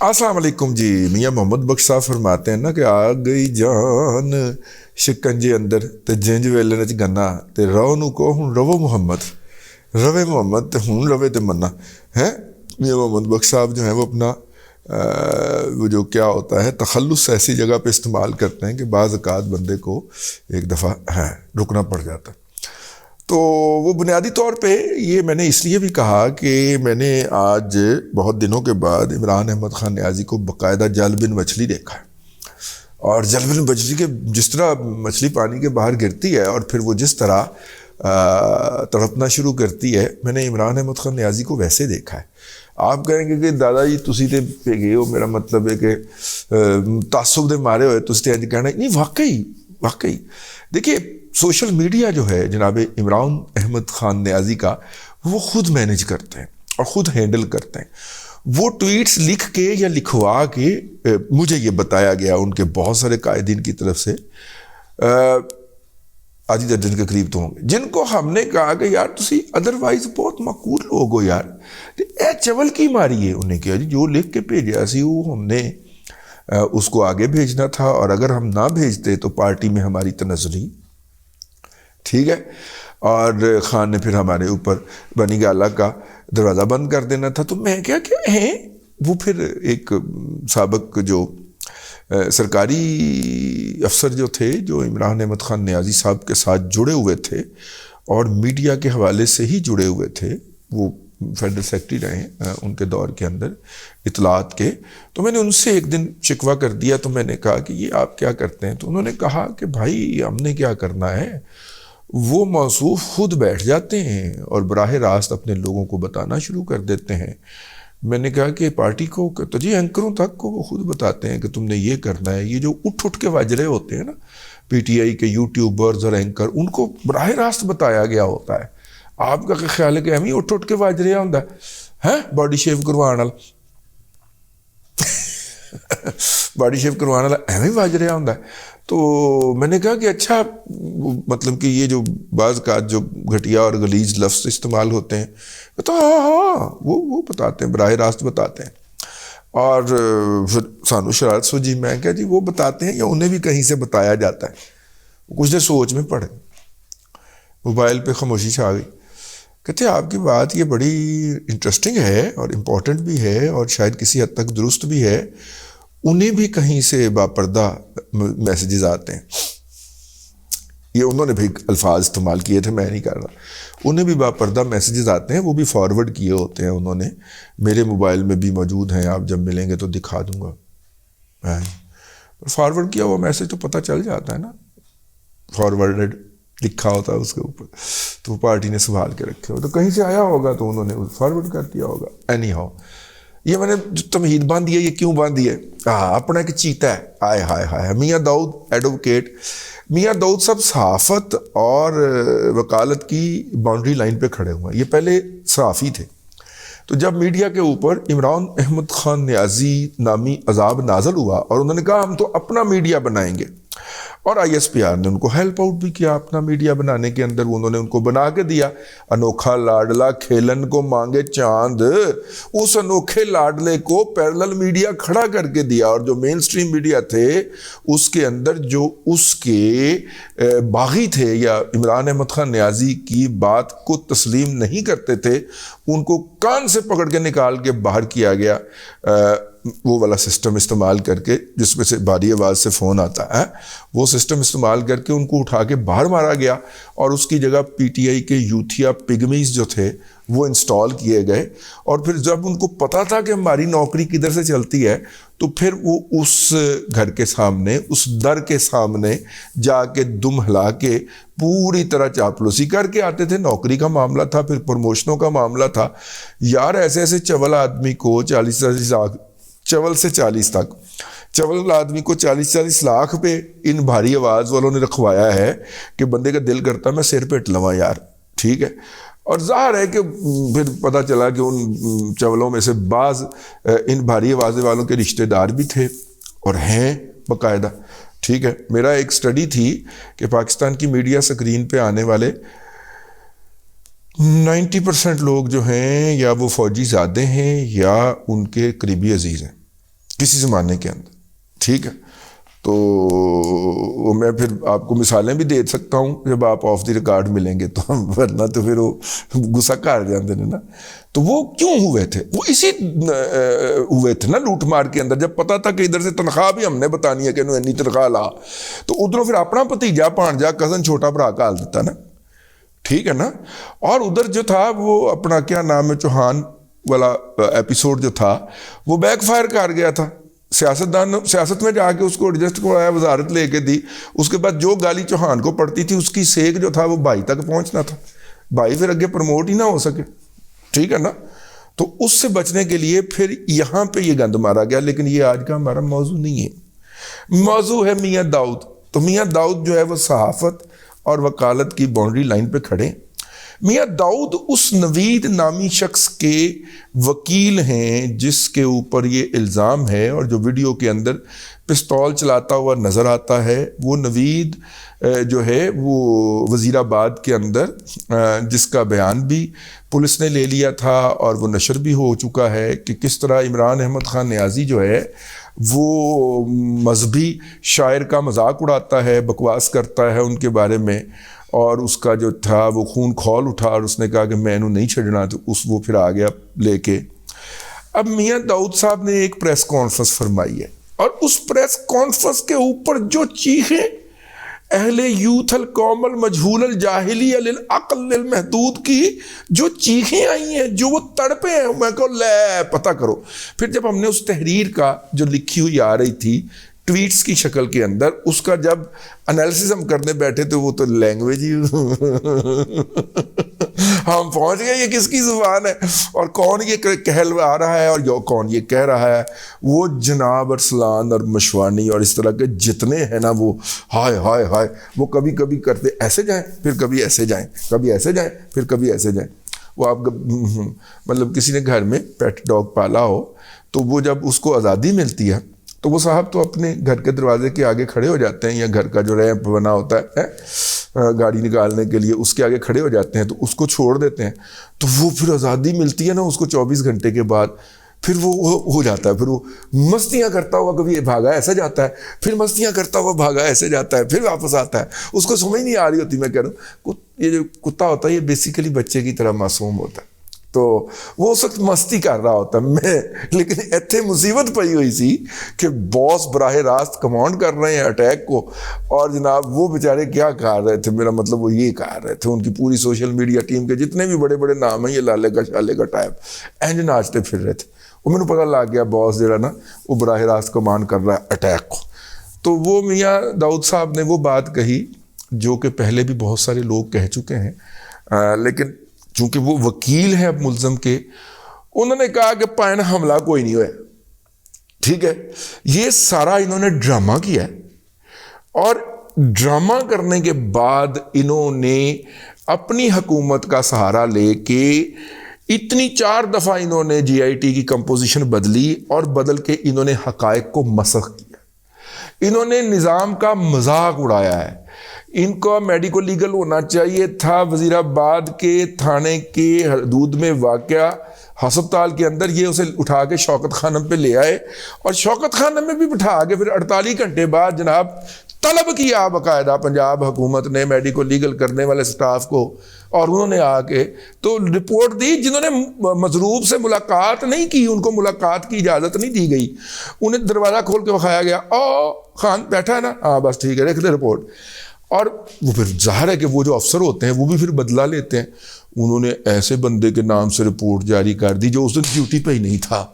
السلام علیکم جی. میاں محمد بخش صاحب فرماتے ہیں نا کہ آ گئی جان شکنجے اندر تے جنج ویلے وچ گنا تے رو نو کو ہن رو محمد روے محمد تے ہن روے تے منا ہے. میاں محمد بخش صاحب جو ہیں وہ اپنا وہ جو کیا ہوتا ہے تخلص ایسی جگہ پہ استعمال کرتے ہیں کہ بعض اوقات بندے کو ایک دفعہ رکنا پڑ جاتا ہے. تو وہ بنیادی طور پہ یہ میں نے اس لیے بھی کہا کہ میں نے آج بہت دنوں کے بعد عمران احمد خان نیازی کو باقاعدہ جل بن مچھلی دیکھا ہے. اور جل بن مچھلی کے جس طرح مچھلی پانی کے باہر گرتی ہے اور پھر وہ جس طرح تڑپنا شروع کرتی ہے، میں نے عمران احمد خان نیازی کو ویسے دیکھا ہے. آپ کہیں گے کہ دادا جی تسی تے پہ گئے ہو، میرا مطلب ہے کہ تعصب دے مارے ہوئے تسی تے انج کہنا نہیں. واقعی دیکھیے سوشل میڈیا جو ہے جناب عمران احمد خان نیازی کا، وہ خود مینج کرتے ہیں اور خود ہینڈل کرتے ہیں. وہ ٹویٹس لکھ کے یا لکھوا کے مجھے یہ بتایا گیا ان کے بہت سارے قائدین کی طرف سے، آدھی درجن کے قریب تو ہوں گے، جن کو ہم نے کہا کہ یار تسی ادروائز بہت معقول لوگ ہو یار، اے چول کی ماری ہے. انہیں کہا جی جو لکھ کے بھیجا سی وہ ہم نے اس کو آگے بھیجنا تھا، اور اگر ہم نہ بھیجتے تو پارٹی میں ہماری تنزلی ٹھیک ہے، اور خان نے پھر ہمارے اوپر بنی گالہ کا دروازہ بند کر دینا تھا. تو میں کیا کہ ہیں وہ پھر ایک سابق جو سرکاری افسر جو تھے جو عمران احمد خان نیازی صاحب کے ساتھ جڑے ہوئے تھے اور میڈیا کے حوالے سے ہی جڑے ہوئے تھے، وہ فیڈرل سیکرٹری رہے ان کے دور کے اندر اطلاعات کے. تو میں نے ان سے ایک دن شکوہ کر دیا. تو میں نے کہا کہ یہ آپ کیا کرتے ہیں؟ تو انہوں نے کہا کہ بھائی ہم نے کیا کرنا ہے، وہ موصوف خود بیٹھ جاتے ہیں اور براہ راست اپنے لوگوں کو بتانا شروع کر دیتے ہیں. میں نے کہا کہ پارٹی کو تو جی اینکروں تک کو وہ خود بتاتے ہیں کہ تم نے یہ کرنا ہے. یہ جو اٹھ کے واجرے ہوتے ہیں نا پی ٹی آئی کے یوٹیوبرز اور اینکر، ان کو براہ راست بتایا گیا ہوتا ہے. آپ کا خیال ہے کہ ہمیں اٹھ کے واجریا ہوں ہے باڈی شیو کروان والا باڈی شیو کروان والا ایویں واجریا ہوں. تو میں نے کہا کہ اچھا مطلب کہ یہ جو بعض کا جو گھٹیا اور غلیظ لفظ استعمال ہوتے ہیں تو ہاں وہ بتاتے ہیں، براہ راست بتاتے ہیں. اور پھر سانو شرارت سو جی میں کہا جی وہ بتاتے ہیں یا انہیں بھی کہیں سے بتایا جاتا ہے؟ کچھ دیر سوچ میں پڑے، موبائل پہ خاموشی چھا گئی. کہتے ہیں آپ کی بات یہ بڑی انٹرسٹنگ ہے اور امپورٹنٹ بھی ہے اور شاید کسی حد تک درست بھی ہے. انہیں بھی کہیں سے باپردہ میسیجز آتے ہیں. یہ انہوں نے بھی الفاظ استعمال کیے تھے، میں نہیں کر رہا. انہیں بھی باپردہ میسیجز آتے ہیں، وہ بھی فارورڈ کیے ہوتے ہیں انہوں نے. میرے موبائل میں بھی موجود ہیں، آپ جب ملیں گے تو دکھا دوں گا. فارورڈ کیا ہوا میسیج تو پتہ چل جاتا ہے نا، فارورڈ لکھا ہوتا ہے اس کے اوپر، تو پارٹی نے سنبھال کے رکھے ہو تو کہیں سے آیا ہوگا تو انہوں نے فارورڈ کر دیا ہوگا. اینی ہاؤ یہ میں نے جو تمہید باندھی ہے، یہ کیوں باندھی ہے؟ اپنا ایک چیتا ہے. آئے ہائے ہائے میاں داؤد ایڈوکیٹ میاں داؤد صاحب صحافت اور وکالت کی باؤنڈری لائن پہ کھڑے ہوئے ہیں. یہ پہلے صحافی تھے. تو جب میڈیا کے اوپر عمران احمد خان نیازی نامی عذاب نازل ہوا اور انہوں نے کہا ہم تو اپنا میڈیا بنائیں گے، اور آئی ایس پی آر نے ان کو ہیلپ آؤٹ بھی کیا اپنا میڈیا بنانے کے اندر. انہوں نے ان کو بنا کے دیا. انوکھا لاڈلا کھیلن کو مانگے چاند، اس انوکھے لاڈلے کو پیرلل میڈیا کھڑا کر کے دیا. اور جو مین سٹریم میڈیا تھے اس کے اندر جو اس کے باغی تھے یا عمران احمد خان نیازی کی بات کو تسلیم نہیں کرتے تھے، ان کو کان سے پکڑ کے نکال کے باہر کیا گیا. وہ والا سسٹم استعمال کر کے جس میں سے بھاری آواز سے فون آتا ہے، وہ سسٹم استعمال کر کے ان کو اٹھا کے باہر مارا گیا. اور اس کی جگہ پی ٹی آئی کے یوتھیا پگمیز جو تھے وہ انسٹال کیے گئے. اور پھر جب ان کو پتا تھا کہ ہماری نوکری کدھر سے چلتی ہے تو پھر وہ اس گھر کے سامنے، اس در کے سامنے جا کے دم ہلا کے پوری طرح چاپلوسی کر کے آتے تھے. نوکری کا معاملہ تھا، پھر پروموشنوں کا معاملہ تھا. یار ایسے ایسے چول آدمی کو 40 لاکھ چول سے 40 تک چول آدمی کو 40 لاکھ پہ ان بھاری آواز والوں نے رکھوایا ہے کہ بندے کا دل کرتا میں سر پہ لواں یار. ٹھیک ہے. اور ظاہر ہے کہ پھر پتہ چلا کہ ان چولوں میں سے بعض ان بھاری آوازیں والوں کے رشتہ دار بھی تھے اور ہیں باقاعدہ. ٹھیک ہے. میرا ایک سٹڈی تھی کہ پاکستان کی میڈیا سکرین پہ آنے والے 90% لوگ جو ہیں یا وہ فوجی زادے ہیں یا ان کے قریبی عزیز ہیں. کسی زمانے کے اندر. ٹھیک ہے, تو میں پھر آپ کو مثالیں بھی دے سکتا ہوں جب آپ آف دی ریکارڈ ملیں گے تو, ورنہ تو پھر وہ غصہ کر جاتے ہیں نا. تو وہ کیوں ہوئے تھے؟ وہ اسی ہوئے تھے نا لوٹ مار کے اندر, جب پتا تھا کہ ادھر سے تنخواہ بھی ہم نے بتانی ہے کہ انہوں اتنی تنخواہ لا, تو ادھروں پھر اپنا بھتیجا بھانجا کزن چھوٹا بھرا کال دیتا نا. ٹھیک ہے نا. اور ادھر جو تھا وہ اپنا کیا نام ہے, چوہان والا ایپیسوڈ جو تھا وہ بیک فائر کر گیا تھا. سیاست میں جا کے اس کو ایڈجسٹ کرایا, وزارت لے کے دی, اس کے بعد جو گالی چوہان کو پڑتی تھی اس کی سیک جو تھا وہ بھائی تک پہنچنا تھا, بھائی پھر آگے پروموٹ ہی نہ ہو سکے. ٹھیک ہے نا. تو اس سے بچنے کے لیے پھر یہاں پہ یہ گند مارا گیا. لیکن یہ آج کا ہمارا موضوع نہیں ہے. موضوع ہے میاں داؤد. تو میاں داؤد جو ہے وہ صحافت اور وکالت کی باؤنڈری لائن پہ کھڑے. میاں داؤد اس نوید نامی شخص کے وکیل ہیں جس کے اوپر یہ الزام ہے, اور جو ویڈیو کے اندر پستول چلاتا ہوا نظر آتا ہے وہ نوید جو ہے وہ وزیر آباد کے اندر, جس کا بیان بھی پولیس نے لے لیا تھا اور وہ نشر بھی ہو چکا ہے کہ کس طرح عمران احمد خان نیازی جو ہے وہ مذہبی شاعر کا مذاق اڑاتا ہے, بکواس کرتا ہے ان کے بارے میں, اور اس کا جو تھا وہ خون کھول اٹھا اور اس نے کہا کہ میں انہوں نہیں چھڑنا, تو وہ پھر آ گیا لے کے. اب میاں داؤد صاحب نے ایک پریس کانفرنس فرمائی ہے, اور اس پریس کانفرنس کے اوپر جو چیخیں اہل یوتھ القوم المجہول الجاہلی للعقل للمحدود کی جو چیخیں آئی ہیں, جو وہ تڑپے ہیں, میں کہو لے پتہ کرو. پھر جب ہم نے اس تحریر کا جو لکھی ہوئی آ رہی تھی ٹویٹس کی شکل کے اندر, اس کا جب انالیسس ہم کرنے بیٹھے تو وہ تو لینگویج ہی ہم پہنچ گئے یہ کس کی زبان ہے اور کون یہ کہلوا رہا ہے اور کون یہ کہہ رہا ہے. وہ جناب ارسلان اور مشوانی اور اس طرح کے جتنے ہیں نا, وہ ہائے ہائے ہائے, وہ کبھی کبھی کرتے ایسے جائیں پھر کبھی ایسے جائیں, کبھی ایسے جائیں پھر کبھی ایسے جائیں. وہ آپ مطلب کسی نے گھر میں پیٹ ڈاگ پالا ہو تو وہ جب اس کو آزادی ملتی ہے تو وہ صاحب تو اپنے گھر کے دروازے کے آگے کھڑے ہو جاتے ہیں, یا گھر کا جو ریمپ بنا ہوتا ہے گاڑی نکالنے کے لیے اس کے آگے کھڑے ہو جاتے ہیں, تو اس کو چھوڑ دیتے ہیں. تو وہ پھر آزادی ملتی ہے نا اس کو 24 گھنٹے کے بعد, پھر وہ ہو جاتا ہے, پھر وہ مستیاں کرتا ہوا کبھی بھاگا ایسے جاتا ہے, پھر مستیاں کرتا ہوا بھاگا ایسے جاتا ہے, پھر واپس آتا ہے. اس کو سمجھ نہیں آ رہی ہوتی. میں کہہ رہا ہوں یہ جو کتا ہوتا ہے یہ بیسیکلی بچے کی طرح معصوم ہوتا ہے, تو وہ اس وقت مستی کر رہا ہوتا میں. لیکن ایتھے مصیبت پئی ہوئی سی کہ باس براہ راست کمانڈ کر رہے ہیں اٹیک کو, اور جناب وہ بیچارے کیا کہہ رہے تھے, میرا مطلب وہ یہ کہہ رہے تھے, ان کی پوری سوشل میڈیا ٹیم کے جتنے بھی بڑے بڑے نام ہیں, یہ لالے کا شالے کا ٹائپ اینج ناچتے پھر رہے تھے. وہ میرے پتہ لگ گیا باس جو ہے نا وہ براہ راست کمانڈ کر رہا ہے اٹیک کو. تو وہ میاں داؤد صاحب نے وہ بات کہی جو کہ پہلے بھی بہت سارے لوگ کہہ چکے ہیں, لیکن چونکہ وہ وکیل ہیں اب ملزم کے, انہوں نے کہا کہ پائن حملہ کوئی نہیں ہوا. ٹھیک ہے, یہ سارا انہوں نے ڈرامہ کیا ہے, اور ڈرامہ کرنے کے بعد انہوں نے اپنی حکومت کا سہارا لے کے اتنی 4 دفعہ انہوں نے جی آئی ٹی کی کمپوزیشن بدلی, اور بدل کے انہوں نے حقائق کو مسخ کیا. انہوں نے نظام کا مذاق اڑایا ہے. ان کو میڈیکو لیگل ہونا چاہیے تھا وزیر آباد کے تھانے کے حدود میں واقع ہسپتال کے اندر, یہ اسے اٹھا کے شوکت خانم پہ لے آئے, اور شوکت خانم میں بھی بٹھا کے پھر 48 گھنٹے بعد جناب طلب کیا باقاعدہ پنجاب حکومت نے میڈیکو لیگل کرنے والے سٹاف کو, اور انہوں نے آ کے تو رپورٹ دی. جنہوں نے مضروب سے ملاقات نہیں کی ان کو ملاقات کی اجازت نہیں دی گئی, انہیں دروازہ کھول کے بخایا گیا, او خان بیٹھا ہے نا, ہاں بس ٹھیک ہے لکھ دے رپورٹ. اور وہ پھر ظاہر ہے کہ وہ جو افسر ہوتے ہیں وہ بھی پھر بدلہ لیتے ہیں. انہوں نے ایسے بندے کے نام سے رپورٹ جاری کر دی جو اس دن ڈیوٹی پہ ہی نہیں تھا.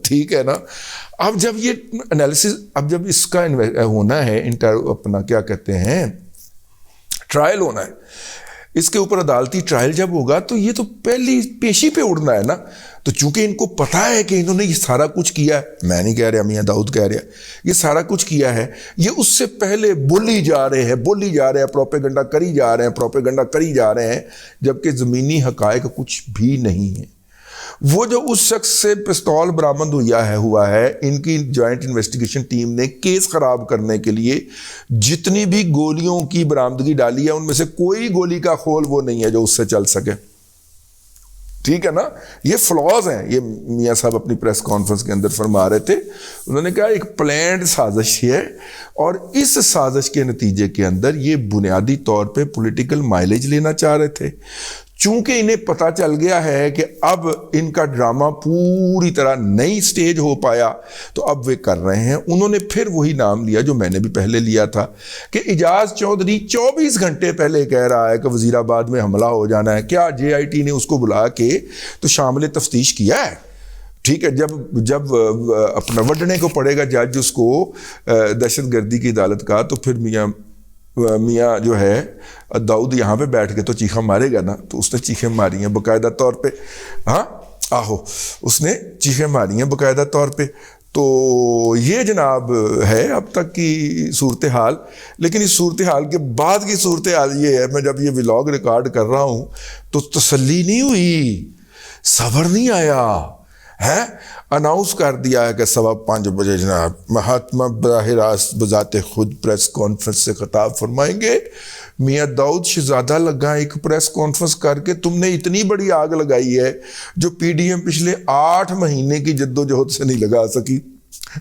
ٹھیک ہے نا. اب جب یہ انالیسس, اب جب اس کا ہونا ہے اپنا کیا کہتے ہیں ٹرائل ہونا ہے, اس کے اوپر عدالتی ٹرائل جب ہوگا تو یہ تو پہلی پیشی پہ اڑنا ہے نا. تو چونکہ ان کو پتہ ہے کہ انہوں نے یہ سارا کچھ کیا ہے, میں نہیں کہہ رہا, میاں داؤد کہہ رہا, یہ سارا کچھ کیا ہے, یہ اس سے پہلے بولی جا رہے ہیں, پروپیگنڈا کری جا رہے ہیں, جبکہ زمینی حقائق کچھ بھی نہیں ہیں. وہ جو اس شخص سے پستول برآمد ہوا ہے, ان کی جوائنٹ انویسٹیگیشن ٹیم نے کیس خراب کرنے کے لیے جتنی بھی گولیوں کی برآمدگی ڈالی ہے ان میں سے کوئی گولی کا خول وہ نہیں ہے جو اس سے چل سکے. ٹھیک ہے نا. یہ فلاز ہیں. یہ میاں صاحب اپنی پریس کانفرنس کے اندر فرما رہے تھے. انہوں نے کہا ایک پلانڈ سازش ہے اور اس سازش کے نتیجے کے اندر یہ بنیادی طور پہ پولیٹیکل مائلیج لینا چاہ رہے تھے. چونکہ انہیں پتہ چل گیا ہے کہ اب ان کا ڈرامہ پوری طرح نئی سٹیج ہو پایا تو اب وہ کر رہے ہیں. انہوں نے پھر وہی نام لیا جو میں نے بھی پہلے لیا تھا کہ اعجاز چودھری 24 گھنٹے پہلے کہہ رہا ہے کہ وزیر آباد میں حملہ ہو جانا ہے. کیا JIT نے اس کو بلا کے تو شامل تفتیش کیا ہے؟ ٹھیک ہے. جب اپنا وڈنے کو پڑے گا جج اس کو دہشت گردی کی عدالت کا, تو پھر میاں جو ہے داؤد یہاں پہ بیٹھ کے تو چیخا مارے گا نا. تو اس نے چیخیں ماری ہیں باقاعدہ طور پہ. اس نے چیخیں ماری ہیں باقاعدہ طور پہ. تو یہ جناب ہے اب تک کی صورتحال. لیکن اس صورتحال کے بعد کی صورتحال یہ ہے, میں جب یہ ولاگ ریکارڈ کر رہا ہوں تو تسلی نہیں ہوئی, صبر نہیں آیا ہے. اناؤنس کر دیا ہے کہ 5:15 بجے جناب مہاتما براہ راست بذات خود پریس کانفرنس سے خطاب فرمائیں گے. میاں داؤد شہزادہ لگا ایک پریس کانفرنس کر کے تم نے اتنی بڑی آگ لگائی ہے جو PDM پچھلے 8 مہینے کی جدوجہد سے نہیں لگا سکی.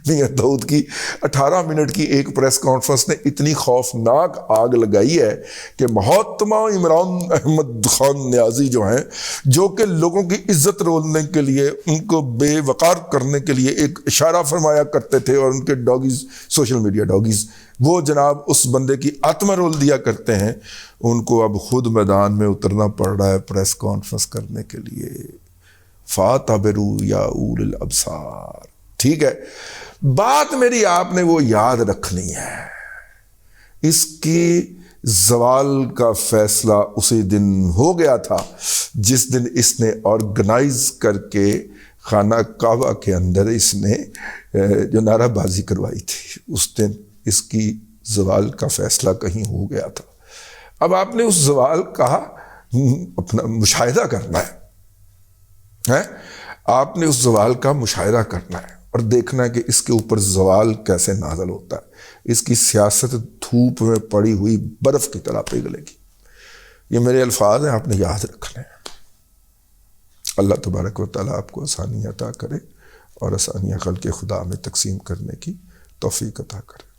میاں داؤد کی 18 منٹ کی ایک پریس کانفرنس نے اتنی خوفناک آگ لگائی ہے کہ محترمہ عمران احمد خان نیازی جو ہیں, جو کہ لوگوں کی عزت رولنے کے لیے, ان کو بے وقار کرنے کے لیے ایک اشارہ فرمایا کرتے تھے, اور ان کے ڈاگیز, سوشل میڈیا ڈاگیز, وہ جناب اس بندے کی آتما رول دیا کرتے ہیں. ان کو اب خود میدان میں اترنا پڑ رہا ہے پریس کانفرنس کرنے کے لیے. فاتبروا یا اول الابصار. ٹھیک ہے. بات میری آپ نے وہ یاد رکھنی ہے. اس کی زوال کا فیصلہ اسی دن ہو گیا تھا جس دن اس نے آرگنائز کر کے خانہ کعبہ کے اندر اس نے جو نعرہ بازی کروائی تھی. اس دن اس کی زوال کا فیصلہ کہیں ہو گیا تھا. اب آپ نے اس زوال کا اپنا مشاہدہ کرنا ہے. آپ نے اس زوال کا مشاہدہ کرنا ہے اور دیکھنا ہے کہ اس کے اوپر زوال کیسے نازل ہوتا ہے. اس کی سیاست دھوپ میں پڑی ہوئی برف کی طرح پگھلے گی. یہ میرے الفاظ ہیں, آپ نے یاد رکھنے ہیں. اللہ تبارک و تعالیٰ آپ کو آسانی عطا کرے اور آسانیاں خلق خدا میں تقسیم کرنے کی توفیق عطا کرے.